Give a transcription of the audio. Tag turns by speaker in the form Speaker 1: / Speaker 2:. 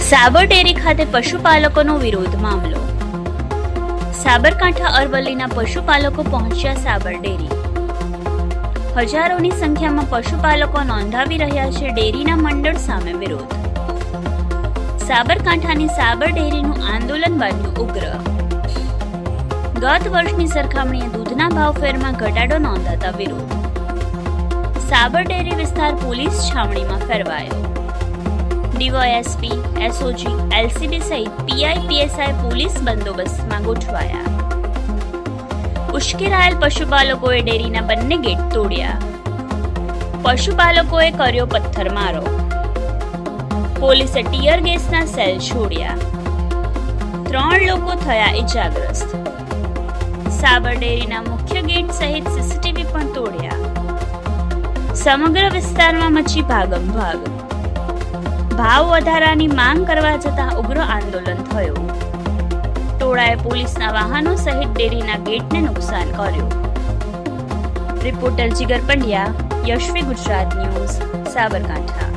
Speaker 1: સાબર dairy ખાતે પશુપાલકોનો વિરોધ મામલો. સાબરકાંઠા અરવલ્લીના પશુપાલકો પહોંચ્યા સાબર ડેરી. હજારોની સંખ્યામાં પશુપાલકો નોંધાવી રહ્યા છે ડેરીના મંડળ સામે વિરોધ. સાબરકાંઠાની સાબર ડેરીનું આંદોલન બન્યું ઉગ્ર. ગત વર્ષની સરખામણીએ દૂધના ભાવફેરમાં ઘટાડો નોંધાતા વિરોધ. સાબર ડેરી વિસ્તાર પોલીસ છાવણીમાં ફેરવાયો. ડીવાયએસપી, એસઓજી, એલસીબી સહિત પીઆઈ, પીએસઆઈ પોલીસ બંદોબસ્તમાં ગોઠવાયા. ઉશ્કેરાયેલ પશુપાલકોએ ડેરીના બંને ગેટ તોડ્યા. પશુપાલકોએ કર્યો પથ્થરમારો. પોલીસે ટીયર ગેસના સેલ છોડ્યા. 3 લોકો થયા ઇજાગ્રસ્ત. સાબર ડેરીના મુખ્ય ગેટ સહિત સીસીટીવી પણ તોડ્યા. સમગ્ર વિસ્તારમાં મચી ભાગમભાગ. ભાવ વધારાની માંગ કરવા જતાં ઉગ્ર આંદોલન થયું. ટોળાએ પોલીસના વાહનો સહિત ડેરીના ગેટને નુકસાન કર્યું. રિપોર્ટર જીગર પંડ્યા, યશવી ગુજરાત ન્યૂઝ, સાબરકાંઠા.